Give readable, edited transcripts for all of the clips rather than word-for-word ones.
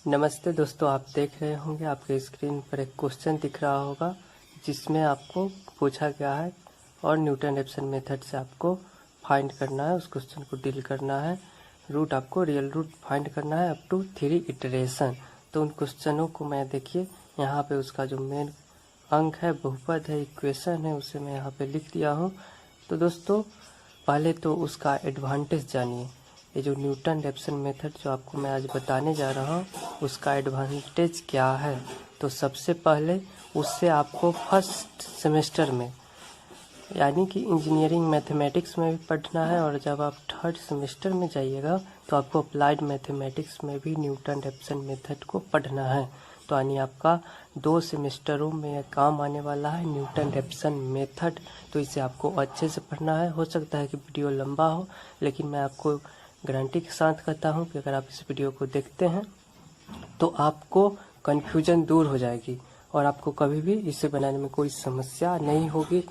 नमस्ते दोस्तों, आप देख रहे होंगे आपके स्क्रीन पर एक क्वेश्चन दिख रहा होगा जिसमें आपको पूछा गया है और न्यूटन रेफसन मेथड से आपको फाइंड करना है, उस क्वेश्चन को डील करना है। रूट आपको रियल रूट फाइंड करना है अप टू 3 इटरेशन। तो उन क्वेश्चनों को मैं देखिए यहाँ पे उसका जो मेन अंक है, बहुपद है, इक्वेशन है, उसे मैं यहाँ पे लिख दिया हूँ। तो दोस्तों पहले तो उसका एडवांटेज जानिए। ये जो न्यूटन रेफसन मेथड जो आपको मैं आज बताने जा रहा हूँ उसका एडवांटेज क्या है। तो सबसे पहले उससे आपको फर्स्ट सेमेस्टर में यानी कि इंजीनियरिंग मैथमेटिक्स में भी पढ़ना है, और जब आप थर्ड सेमेस्टर में जाइएगा तो आपको अप्लाइड मैथमेटिक्स में भी न्यूटन रेफसन मेथड को पढ़ना है। तो यानी आपका 2 सेमेस्टरों में काम आने वाला है न्यूटन रेफसन मेथड। तो इसे आपको अच्छे से पढ़ना है। हो सकता है कि वीडियो लंबा हो, लेकिन मैं आपको गारंटी के साथ कहता हूँ कि अगर आप इस वीडियो को देखते हैं तो आपको कन्फ्यूजन दूर हो जाएगी और आपको कभी भी इसे बनाने में कोई समस्या नहीं होगी।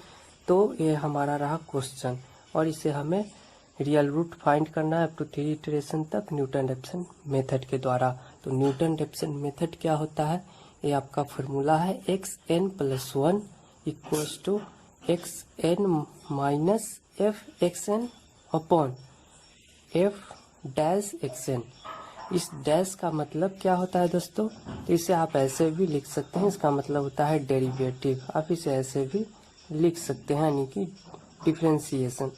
तो ये हमारा रहा क्वेश्चन, और इसे हमें रियल रूट फाइंड करना है अप टू 3 इटरेशन तक न्यूटन रेफसन मेथड के द्वारा। तो न्यूटन रेफसन मेथड क्या होता है? ये आपका फॉर्मूला है xn+1 equals to xn minus f(xn) upon f(xn)। इस डैश का मतलब क्या होता है दोस्तों? तो इसे आप ऐसे भी लिख सकते हैं, इसका मतलब होता है डेरिवेटिव। आप इसे ऐसे भी लिख सकते हैं यानी कि डिफरेंशिएशन।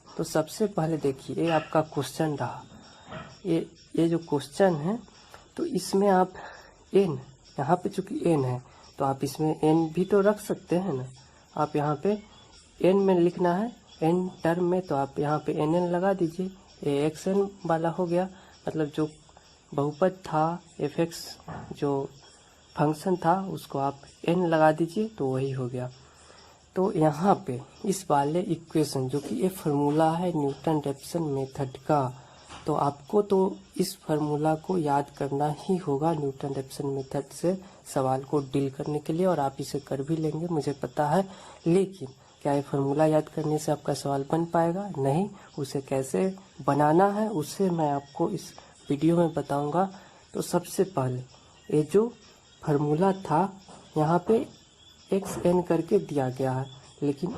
तो सबसे पहले देखिए ये आपका क्वेश्चन रहा। ये जो क्वेश्चन है तो इसमें आप n, यहाँ पे चूंकि n है तो आप इसमें n भी तो रख सकते हैं ना। आप यहाँ पे n में लिखना है n टर्म में, तो आप यहाँ पे nn लगा दीजिए। ये xn वाला हो गया, मतलब जो बहुपद था fx जो फंक्शन था उसको आप n लगा दीजिए तो वही हो गया। तो यहाँ पे इस वाले इक्वेशन जो कि ये फार्मूला है न्यूटन रेफसन मेथड का, तो आपको तो इस फार्मूला को याद करना ही होगा न्यूटन रेफसन मेथड से सवाल को डील करने के लिए, और आप इसे कर भी लेंगे मुझे पता है। लेकिन क्या ये फार्मूला याद करने से आपका सवाल बन पाएगा? नहीं। उसे कैसे बनाना है उसे मैं आपको इस वीडियो में बताऊंगा। तो सबसे पहले ये जो फार्मूला था यहाँ पे xn करके दिया गया है, लेकिन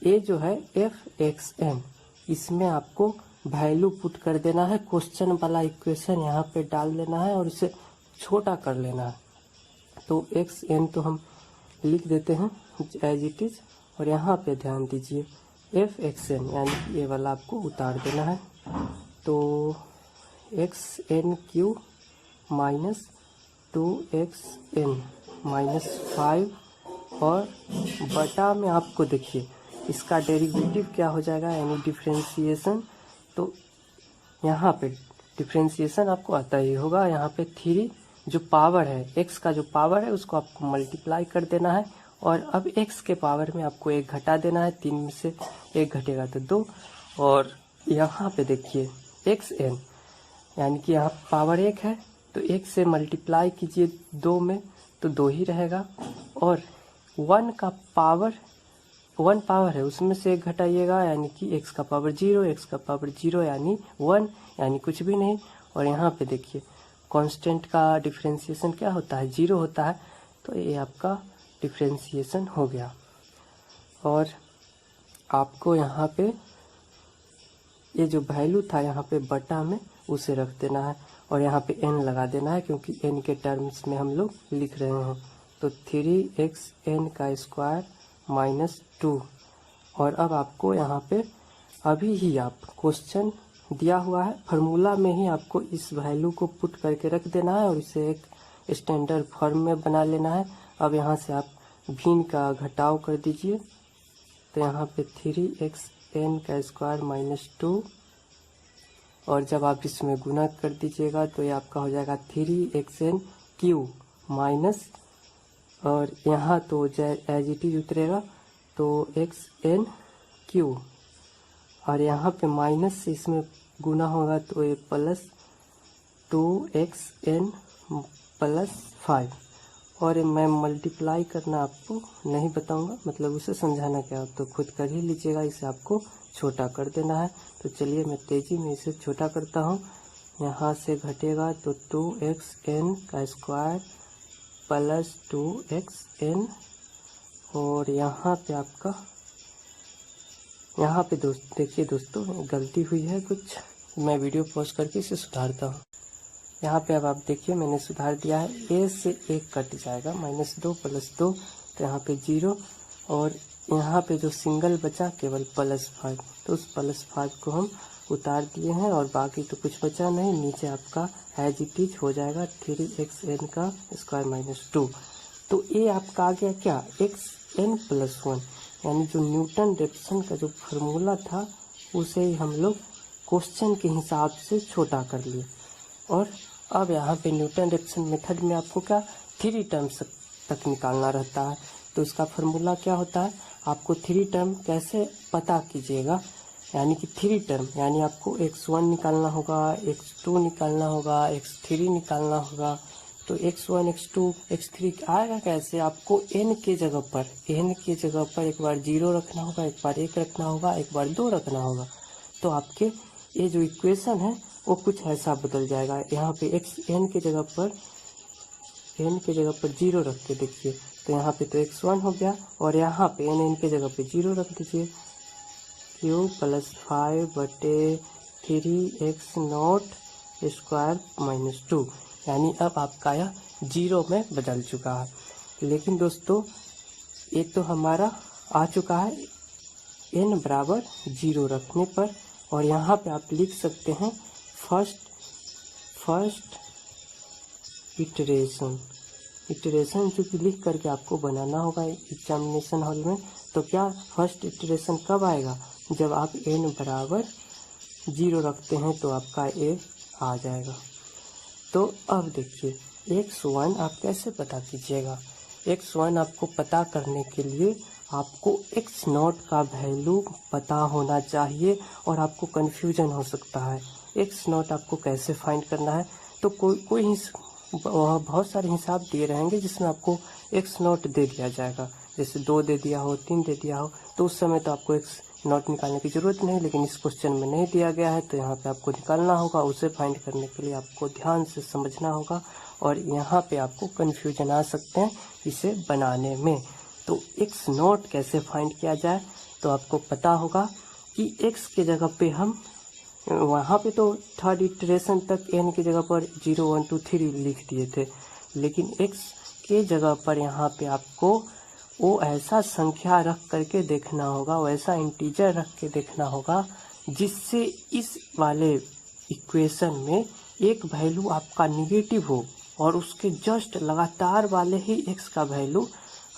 ये जो है f(xn) इसमें आपको वैल्यू पुट कर देना है। क्वेश्चन वाला इक्वेशन यहाँ पे डाल देना है और इसे छोटा कर लेना है। तो xn तो हम लिख देते हैं एज इट इज, और यहाँ पे ध्यान दीजिए f(xn) यानी कि ये वाला आपको उतार देना है। तो xn³ माइनस 2xn माइनस 5 और बटा में आपको देखिए इसका डेरिवेटिव क्या हो जाएगा यानी डिफरेंशिएशन। तो यहाँ पे डिफरेंशिएशन आपको आता ही होगा। यहाँ पे 3 जो पावर है, x का जो पावर है उसको आपको मल्टीप्लाई कर देना है, और अब x के पावर में आपको 1 घटा देना है। 3 में से 1 घटेगा तो 2, और यहाँ पे देखिए xn यानी कि यहाँ पावर 1 है तो 1 से मल्टीप्लाई कीजिए 2 में तो 2 ही रहेगा, और 1 का पावर 1 पावर है उसमें से 1 घटाइएगा यानी कि x का पावर 0, x का पावर 0 यानी 1 यानी कुछ भी नहीं। और यहाँ पे देखिए कांस्टेंट का डिफरेंशिएशन क्या होता है? 0 होता है। तो ये आपका डिफरेंशिएशन हो गया, और आपको यहाँ पे ये जो वैल्यू था यहाँ पे बटा में उसे रख देना है, और यहाँ पे n लगा देना है क्योंकि n के टर्म्स में हम लोग लिख रहे हैं। तो 3xn² माइनस 2, और अब आपको यहाँ पे अभी ही आप क्वेश्चन दिया हुआ है फार्मूला में ही आपको इस वैल्यू को पुट करके रख देना है और इसे एक स्टैंडर्ड फॉर्म में बना लेना है। अब यहाँ से आप भिन्न का घटाव कर दीजिए, तो यहाँ पे 3xn² माइनस 2, और जब आप इसमें गुना कर दीजिएगा तो ये आपका हो जाएगा 3xn³ माइनस, और यहाँ तो एज इट इज उतरेगा तो xn³, और यहाँ पे माइनस से इसमें गुना होगा तो ये प्लस 2xn+5, और मैं मल्टीप्लाई करना आपको नहीं बताऊंगा, मतलब उसे समझाना क्या आप तो खुद कर ही लीजिएगा। इसे आपको छोटा कर देना है। तो चलिए मैं तेज़ी में इसे छोटा करता हूँ। यहाँ से घटेगा तो 2xn का स्क्वायर प्लस 2xn, और यहाँ पे आपका, यहाँ पे देखिए दोस्तों गलती हुई है कुछ, मैं वीडियो पॉज करके इसे सुधारता हूँ। यहाँ पे अब आप देखिए मैंने सुधार दिया है, a से 1 कट जाएगा, -2 + 2, तो यहाँ पे 0, और यहाँ पे जो सिंगल बचा केवल +5, तो उस +5 को हम उतार दिए हैं और बाकी तो कुछ बचा नहीं। नीचे आपका एज इट इज हो जाएगा 3xn का स्क्वायर -2। तो ये आपका आ गया क्या, xn+1, यानी जो न्यूटन रेफसन का जो फार्मूला था उसे ही हम लोग क्वेश्चन के हिसाब से छोटा कर लिए। और अब यहाँ पे न्यूटन रेफसन मेथड में आपको क्या 3 टर्म्स तक निकालना रहता है। तो इसका फार्मूला क्या होता है, आपको 3 टर्म कैसे पता कीजिएगा, यानी कि 3 टर्म, यानी आपको x1 निकालना होगा, x2 निकालना होगा, x3 निकालना होगा। तो x1 x2 x3 आएगा कैसे, आपको n के जगह पर एक बार 0 रखना होगा, एक बार 1 रखना होगा, एक बार 2 रखना होगा। तो आपके ये जो इक्वेशन है वो कुछ ऐसा बदल जाएगा। यहाँ पे n के जगह पर 0 रख के देखिए, तो यहाँ पे तो x1 हो गया, और यहाँ पे n के जगह पे 0 रख दीजिए, q + 5/3x0 स्क्वायर -2, यानी अब आपका यह 0 में बदल चुका है। लेकिन दोस्तों ये तो हमारा आ चुका है n बराबर 0 रखने पर, और यहाँ पे आप लिख सकते हैं फर्स्ट इटरेशन जो कि लिख करके आपको बनाना होगा एग्जामिनेशन हॉल में। तो क्या फर्स्ट इटरेशन कब आएगा, जब आप n बराबर 0 रखते हैं तो आपका a आ जाएगा। तो अब देखिए x1 आप कैसे पता कीजिएगा। x1 आपको पता करने के लिए आपको x0 का वैल्यू पता होना चाहिए, और आपको कन्फ्यूजन हो सकता है x0 आपको कैसे फाइंड करना है। तो कोई बहुत सारे हिसाब दिए रहेंगे जिसमें आपको x0 दे दिया जाएगा, जैसे 2 दे दिया हो, 3 दे दिया हो, तो उस समय तो आपको x0 निकालने की ज़रूरत नहीं। लेकिन इस क्वेश्चन में नहीं दिया गया है, तो यहाँ पे आपको निकालना होगा। उसे फाइंड करने के लिए आपको ध्यान से समझना होगा, और यहाँ पे आपको कन्फ्यूजन आ सकते हैं इसे बनाने में। तो x0 कैसे फाइंड किया जाए, तो आपको पता होगा कि x के जगह पे हम वहाँ पे तो थर्ड इटरेशन तक n की जगह पर 0 1 2 3 लिख दिए थे, लेकिन x के जगह पर यहाँ पे आपको वो ऐसा संख्या रख करके देखना होगा, वैसा इंटीजर रख के देखना होगा जिससे इस वाले इक्वेशन में एक वैल्यू आपका निगेटिव हो, और उसके जस्ट लगातार वाले ही x का वैल्यू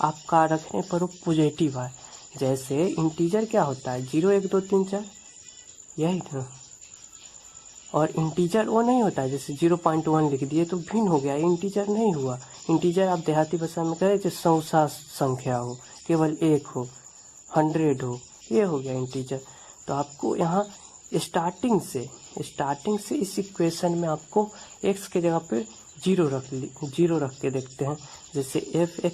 आपका रखने पर वो पॉजिटिव आए। जैसे इंटीजर क्या होता है, 0 1 2 3 4, यही ना। और इंटीजर वो नहीं होता है जैसे 0.1 लिख दिए तो भिन्न हो गया, इंटीजर नहीं हुआ। इंटीजर आप देहाती भाषा में कहें जो सौसा संख्या हो, केवल 1 हो, 100 हो, ये हो गया इंटीजर। तो आपको यहाँ स्टार्टिंग से इस इक्वेशन में आपको x के जगह पे 0 रख के देखते हैं। जैसे fx,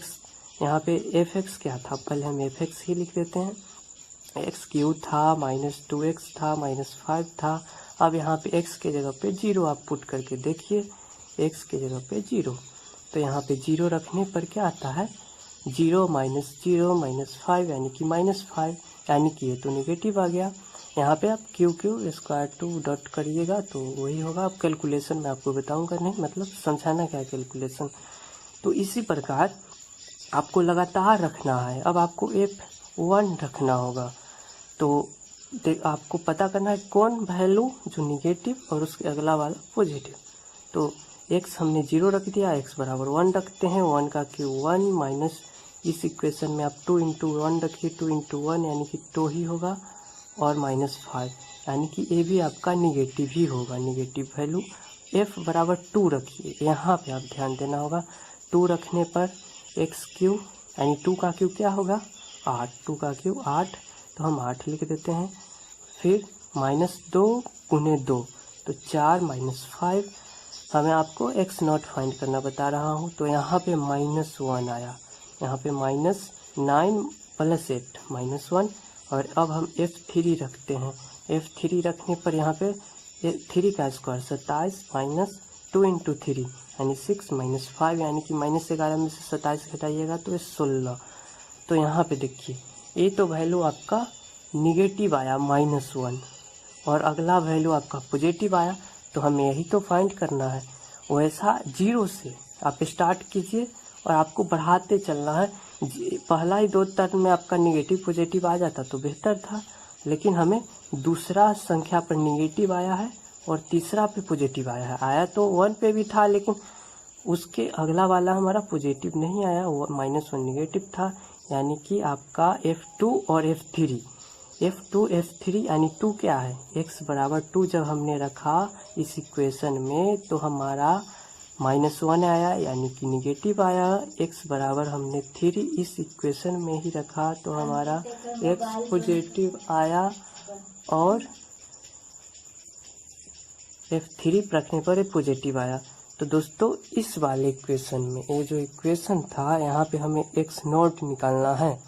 यहाँ पे fx क्या था, पहले हम fx ही लिख देते हैं। x³ था, -2x था, -5 था। अब यहाँ पे x के जगह पे 0 आप पुट करके देखिए, x के जगह पे 0, तो यहाँ पे 0 रखने पर क्या आता है, 0 -0 -5 यानी कि -5, यानी कि ये तो नेगेटिव आ गया। यहाँ पे आप q² डॉट करिएगा तो वही होगा। अब कैलकुलेशन मैं आपको बताऊंगा नहीं, मतलब समझाना क्या है कैलकुलेशन। तो इसी प्रकार आपको लगातार रखना है। अब आपको f1 रखना होगा, तो आपको पता करना है कौन वैल्यू जो निगेटिव और उसके अगला वाला पॉजिटिव। तो x हमने 0 रख दिया, x बराबर 1 रखते हैं, 1 का क्यूब 1 माइनस इस इक्वेशन में आप 2 × 1 रखिए, 2 × 1 यानी कि 2 ही होगा, और -5 यानी कि ये भी आपका निगेटिव ही होगा, निगेटिव वैल्यू। f बराबर 2 रखिए, यहाँ पे आप ध्यान देना होगा। 2 रखने पर x³ यानी 2 का क्यूब क्या होगा 8, 2 का क्यूब 8, तो हम 8 लिख देते हैं। फिर -2 × 2 तो 4 -5। हमें आपको x0 फाइंड करना बता रहा हूँ, तो यहाँ पे -1 आया, यहाँ पे -9 + 8 -1। और अब हम f3 रखते हैं। f3 रखने पर यहाँ पे 3 का स्क्वायर 27 माइनस 2 इंटू 3 यानी 6 माइनस 5 यानी कि -11 में से 27 घटाइएगा तो ये 16। तो यहाँ पे देखिए ये तो वैल्यू आपका निगेटिव आया -1 और अगला वैल्यू आपका पॉजिटिव आया, तो हमें यही तो फाइंड करना है। वैसा 0 से आप स्टार्ट कीजिए और आपको बढ़ाते चलना है। पहला ही 2 टर्म में आपका निगेटिव पॉजिटिव आ जाता तो बेहतर था, लेकिन हमें दूसरा संख्या पर निगेटिव आया है और तीसरा पे पॉजिटिव आया है। आया तो 1 पे भी था, लेकिन उसके अगला वाला हमारा पॉजिटिव नहीं आया, वो -1 निगेटिव था। यानी कि आपका F2 और F3 यानी 2 क्या है, x बराबर 2 जब हमने रखा इस इक्वेशन में तो हमारा -1 आया यानी कि निगेटिव आया। x बराबर हमने 3 इस इक्वेशन में ही रखा तो हमारा x पॉजिटिव आया और F3 रखने पर पॉजिटिव आया। तो दोस्तों इस वाले इक्वेशन में ये जो इक्वेशन था यहाँ पे हमें x0 निकालना है।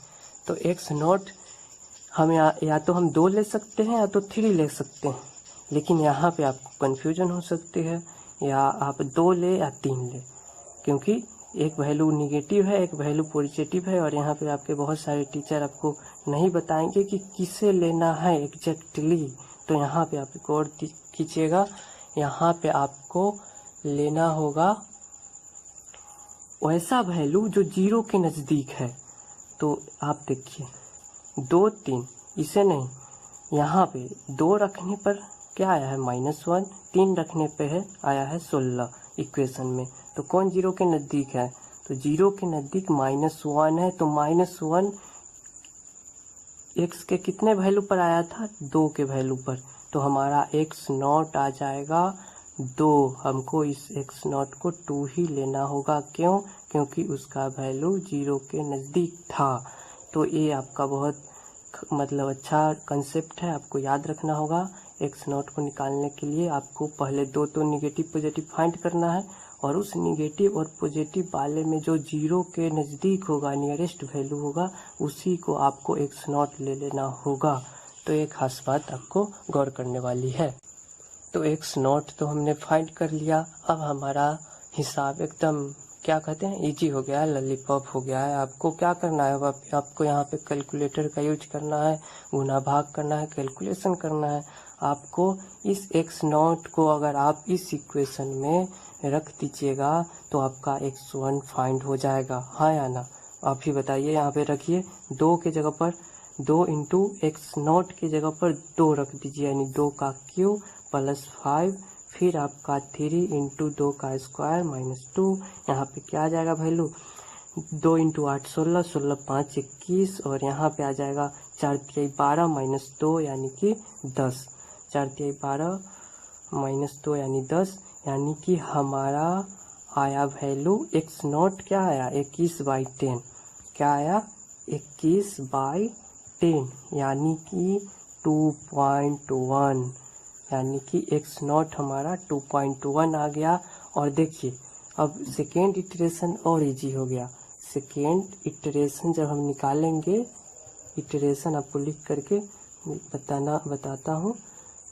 तो x0 हम या तो हम 2 ले सकते हैं या तो 3 ले सकते हैं, लेकिन यहाँ पे आपको कन्फ्यूजन हो सकती है, या आप 2 ले या 3 ले, क्योंकि एक वैल्यू निगेटिव है एक वैल्यू पॉजिटिव है। और यहाँ पे आपके बहुत सारे टीचर आपको नहीं बताएंगे कि किसे लेना है एग्जैक्टली। तो यहाँ पे आप गौर कीजिएगा, यहाँ पे आपको लेना होगा वैसा वैल्यू जो 0 के नज़दीक है। तो आप देखिए 2 3 इसे नहीं, यहाँ पे 2 रखने पर क्या आया है -1, 3 रखने पे है आया है 16 इक्वेशन में। तो कौन 0 के नज़दीक है, तो 0 के नज़दीक -1 है। तो -1 x के कितने वैल्यू पर आया था, 2 के वैल्यू पर, तो हमारा x0 आ जाएगा 2। हमको इस x0 को 2 ही लेना होगा, क्यों, क्योंकि उसका वैल्यू 0 के नज़दीक था। तो ये आपका बहुत मतलब अच्छा कंसेप्ट है, आपको याद रखना होगा। x0 को निकालने के लिए आपको पहले 2 तो निगेटिव पॉजिटिव फाइंड करना है, और उस निगेटिव और पॉजिटिव वाले में जो 0 के नज़दीक होगा, नियरेस्ट वैल्यू होगा, उसी को आपको x0 ले लेना होगा। तो एक खास बात आपको गौर करने वाली है। तो x0 तो हमने फाइंड कर लिया। अब हमारा हिसाब एकदम क्या कहते हैं इजी हो गया है, लॉलीपॉप हो गया है। आपको क्या करना है, अब आपको यहाँ पे कैलकुलेटर का यूज करना है, गुना भाग करना है, कैलकुलेशन करना है। आपको इस x0 को अगर आप इस इक्वेशन में रख दीजिएगा तो आपका x1 फाइंड हो जाएगा, हाँ या ना। आप ही बताइए, यहाँ पे रखिए 2 के जगह पर 2 इंटू x0 के जगह पर 2 रख दीजिए, यानी 2 का क्यूब प्लस 5, फिर आपका 3 इंटू 2 का स्क्वायर -2। यहाँ पे क्या आ जाएगा वैल्यू, 2 इंटू 8 16, 16 5 21, और यहाँ पे आ जाएगा 4 3 12 -2 यानी कि 10, 4 3 12 -2 यानी 10, यानी कि हमारा आया वैल्यू x0 क्या आया 21/10। क्या आया 21/10 यानी कि 2.1, यानी कि x0 हमारा 2.1 आ गया। और देखिए अब सेकेंड इटरेशन और इजी हो गया। सेकेंड इटरेशन जब हम निकालेंगे, इटरेशन आपको लिख करके बताता हूँ।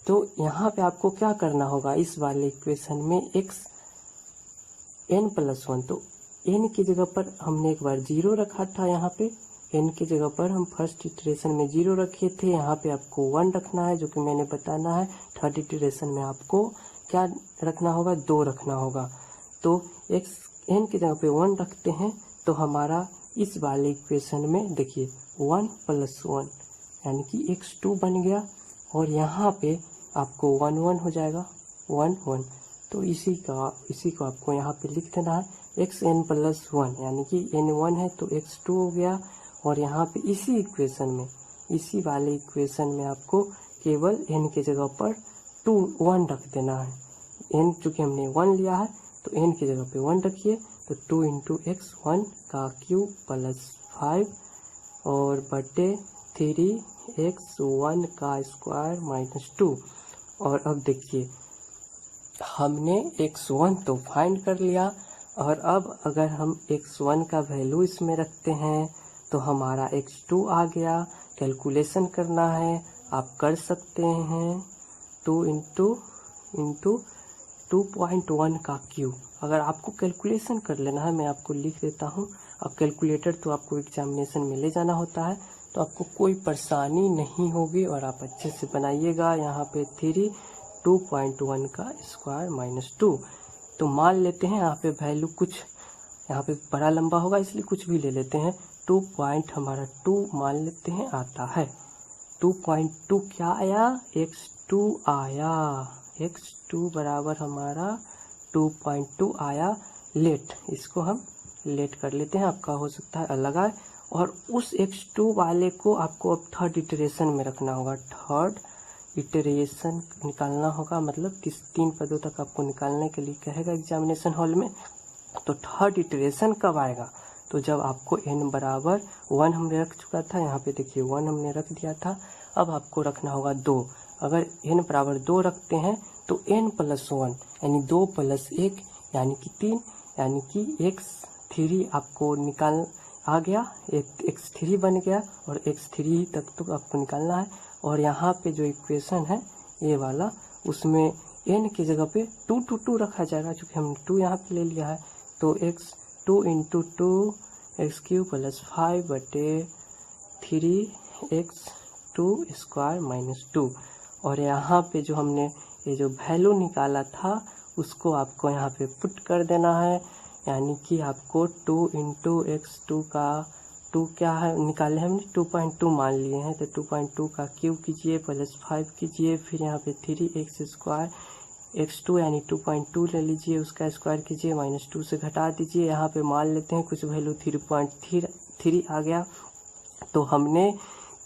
तो यहाँ पे आपको क्या करना होगा, इस वाले इक्वेशन में n+1, तो n की जगह पर हमने एक बार 0 रखा था, यहाँ पे n की जगह पर हम फर्स्ट इटरेशन में 0 रखे थे। यहाँ पे आपको 1 रखना है, जो कि मैंने बताना है। थर्ड इटरेशन में आपको क्या रखना होगा, 2 रखना होगा। तो n की जगह पे 1 रखते हैं तो हमारा इस वाले इक्वेशन में देखिए 1 + 1 यानी कि x2 बन गया, और यहाँ पे आपको 1 1 हो जाएगा, 1 1। तो इसी को आपको यहाँ पे लिख देना है xn+1, यानी कि n 1 है तो x2 हो गया। और यहाँ पे इसी इक्वेशन में, इसी वाले इक्वेशन में आपको केवल n के जगह पर 1 रख देना है। n चूँकि हमने 1 लिया है तो n की जगह पे 1 रखिए, तो 2 इंटू x1 का क्यूब प्लस 5 और बटे 3x1 का स्क्वायर -2। और अब देखिए हमने x1 तो फाइंड कर लिया, और अब अगर हम x1 का वैल्यू इसमें रखते हैं तो हमारा x2 आ गया। कैलकुलेशन करना है, आप कर सकते हैं। 2 इंटू इंटू 2.1 का क्यूब। अगर आपको कैलकुलेशन कर लेना है, मैं आपको लिख देता हूँ। अब कैलकुलेटर तो आपको एग्जामिनेशन में ले जाना होता है, तो आपको कोई परेशानी नहीं होगी और आप अच्छे से बनाइएगा। यहाँ पे 3 2.1 का स्क्वायर माइनस 2। तो मान लेते हैं यहाँ पे वैल्यू कुछ, यहाँ पे बड़ा लंबा होगा इसलिए कुछ भी ले लेते हैं। 2.2 मान लेते हैं आता है। 2.2 क्या आया, x2 आया। x2 बराबर हमारा 2.2 आया। लेट, इसको हम लेट कर लेते हैं, आपका हो सकता है अलग आए। और उस x2 वाले को आपको अब थर्ड इटरेशन में रखना होगा। थर्ड इटरेशन निकालना होगा, मतलब 3 पदों तक आपको निकालने के लिए कहेगा एग्जामिनेशन हॉल में। तो थर्ड इटरेशन कब आएगा, तो जब आपको n बराबर 1 हमने रख चुका था, यहाँ पे देखिए 1 हमने रख दिया था। अब आपको रखना होगा 2। अगर n बराबर 2 रखते हैं तो n प्लस 1 यानी 2 प्लस 1 यानी कि 3, यानी कि x3 आपको निकाल आ गया, x3 बन गया और x3 तक तो आपको निकालना है। और यहाँ पे जो इक्वेशन है ये वाला, उसमें n की जगह पे 2 2 2 रखा जाएगा, क्योंकि हमने 2 यहाँ पे ले लिया है। तो x2 इंटू 2 x³ प्लस 5 बटे 3x2 स्क्वायर माइनस 2। और यहाँ पे जो हमने ये जो वैल्यू निकाला था उसको आपको यहाँ पे पुट कर देना है, यानी कि आपको 2 इंटू x2 का 2 क्या है निकाले हमने 2.2 मान लिए हैं, तो 2.2 का क्यूब कीजिए प्लस 5 कीजिए, फिर यहाँ पे 3x स्क्वायर x2 यानी 2.2 ले लीजिए, उसका स्क्वायर कीजिए, माइनस 2 से घटा दीजिए। यहाँ पे मान लेते हैं कुछ वैल्यू 3.3 आ गया। तो हमने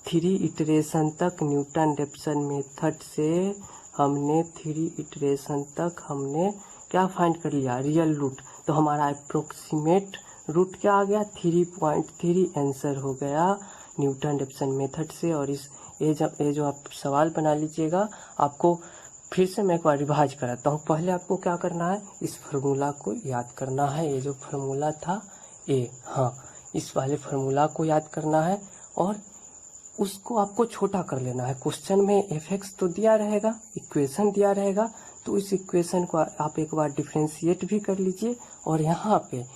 3 इटरेशन तक न्यूटन रेफसन मेथड से हमने 3 इटरेशन तक हमने क्या फाइंड कर लिया, रियल रूट। तो हमारा अप्रोक्सीमेट रूट क्या आ गया, 3.3 आंसर हो गया न्यूटन रेफसन मेथड से। और इस ये जो आप सवाल बना लीजिएगा, आपको फिर से मैं एक बार रिवाइज कराता हूँ। पहले आपको क्या करना है, इस फार्मूला को याद करना है। ये जो फार्मूला था इस वाले फार्मूला को याद करना है और उसको आपको छोटा कर लेना है। क्वेश्चन में f(x) तो दिया रहेगा, इक्वेशन दिया रहेगा, तो इस इक्वेशन को आप एक बार डिफ्रेंशिएट भी कर लीजिए और यहाँ पे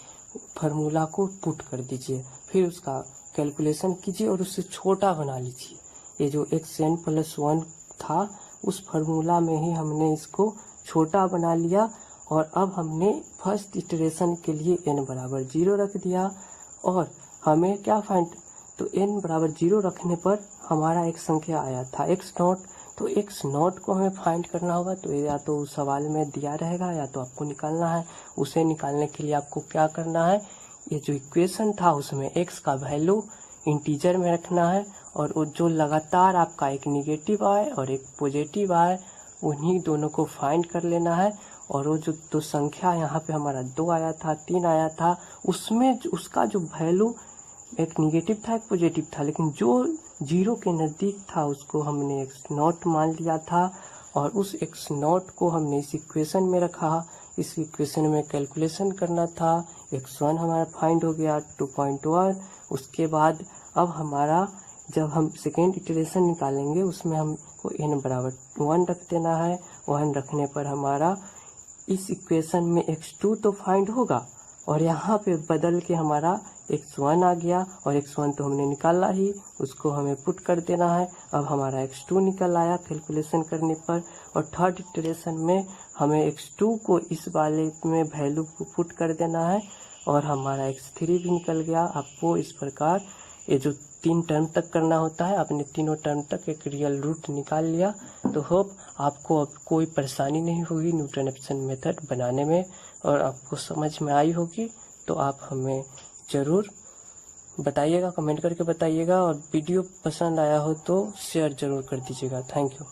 फार्मूला को पुट कर दीजिए, फिर उसका कैलकुलेशन कीजिए और उससे छोटा बना लीजिए। ये जो xn प्लस 1 था उस फार्मूला में ही हमने इसको छोटा बना लिया। और अब हमने फर्स्ट इटरेशन के लिए n बराबर 0 रख दिया और हमें क्या फाइंड, तो n बराबर 0 रखने पर हमारा एक संख्या आया था x0, तो x0 को हमें फाइंड करना होगा। तो या तो उस सवाल में दिया रहेगा या तो आपको निकालना है। उसे निकालने के लिए आपको क्या करना है, ये जो इक्वेशन था उसमें x का वैल्यू इंटीजर में रखना है और जो लगातार आपका एक निगेटिव आए और एक पॉजिटिव आए उन्हीं दोनों को फाइंड कर लेना है। और वो जो दो संख्या यहाँ पे हमारा 2 आया था 3 आया था, उसमें उसका जो वैल्यू एक निगेटिव था एक पॉजिटिव था, लेकिन जो 0 के नज़दीक था उसको हमने x0 मान लिया था और उस x0 को हमने इस इक्वेशन में रखा। इस इक्वेशन में कैलकुलेशन करना था, x1 हमारा फाइंड हो गया 2.1। उसके बाद अब हमारा जब हम सेकेंड इटरेशन निकालेंगे उसमें हमको n बराबर 1 रख देना है। 1 रखने पर हमारा इस इक्वेशन में x2 तो फाइंड होगा और यहाँ पे बदल के हमारा x1 आ गया और x1 तो हमने निकाला ही, उसको हमें पुट कर देना है। अब हमारा x2 निकल आया कैलकुलेशन करने पर और थर्ड इटरेशन में हमें x2 को इस वाले में वैल्यू को पुट कर देना है और हमारा x3 भी निकल गया। आपको इस प्रकार ये जो 3 टर्म तक करना होता है, आपने तीनों टर्म तक एक रियल रूट निकाल लिया। तो होप आपको अब कोई परेशानी नहीं होगी न्यूटन रेफसन मेथड बनाने में और आपको समझ में आई होगी। तो आप हमें ज़रूर बताइएगा, कमेंट करके बताइएगा और वीडियो पसंद आया हो तो शेयर ज़रूर कर दीजिएगा। Thank you.